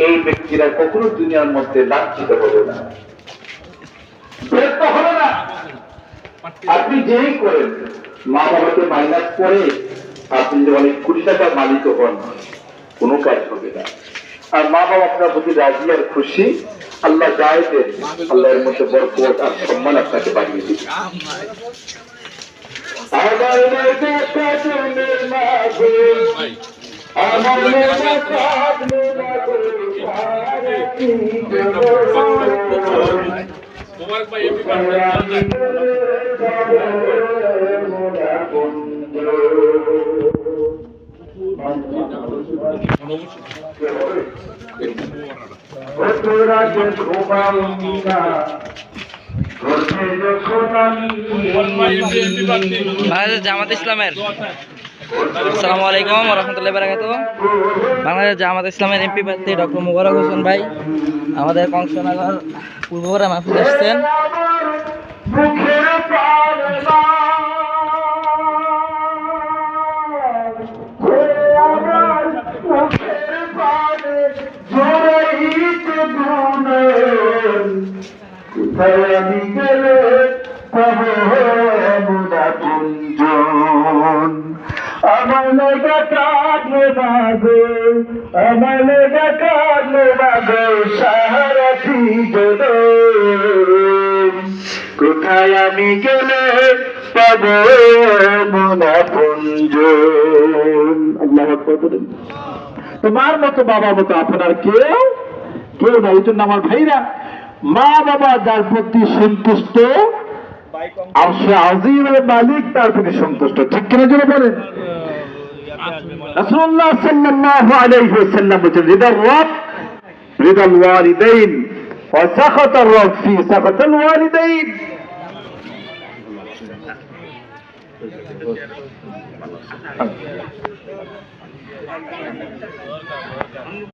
এই ব্যক্তিরা কখনো দুনিয়ার মধ্যে লাঞ্ছিত হবে না, ব্যর্থ হবে না। আপনি যেই করেন, মা বাবাকে মাইনাস করে আপনি যে অনেক কোটি টাকার মালিক হন, কোনো কাজ হবে না। আর মা বাবা আপনার প্রতি রাজি আর খুশি, আল্লাহ যায় দেন, আল্লাহর মধ্যে বরকত আর সম্মান আপনাকে বাড়িয়ে দিবে। জামাত ইসলামের আসসালামু আলাইকুম ওয়া রাহমাতুল্লাহি ওয়া বারাকাতুহু। বাংলাদেশ জামাত ইসলামের এমপি প্রার্থী ডক্টর মোবারক হোসেন ভাই আমাদের কংসনগর পূর্বপাড়া মাহফিলে আসছেন। আমি গেলে আমার লেগা কাটলে বাগে, আমার লেগা কাটলে বাগে সারাটি জোরে, কোথায় আমি গেলে পাবো মোনা পুঞ্জ। আল্লাহ আকবার। তোমার মতো বাবা মতো আপনার কেউ কেউ না। এই জন্য আমার ভাইরা, মা বাবা যার প্রতি সন্তুষ্ট, আজিমের মালিক তার প্রতি সন্তুষ্ট। ঠিক কিনা জন্য বলেন? রাসূলুল্লাহ সাল্লাল্লাহু আলাইহি ওয়াসাল্লাম বলেছেন, রিদার রব রিদাল ওয়ালিদাইন ওয়া সাখাতার রব ফি সাখাতাল ওয়ালিদাইন।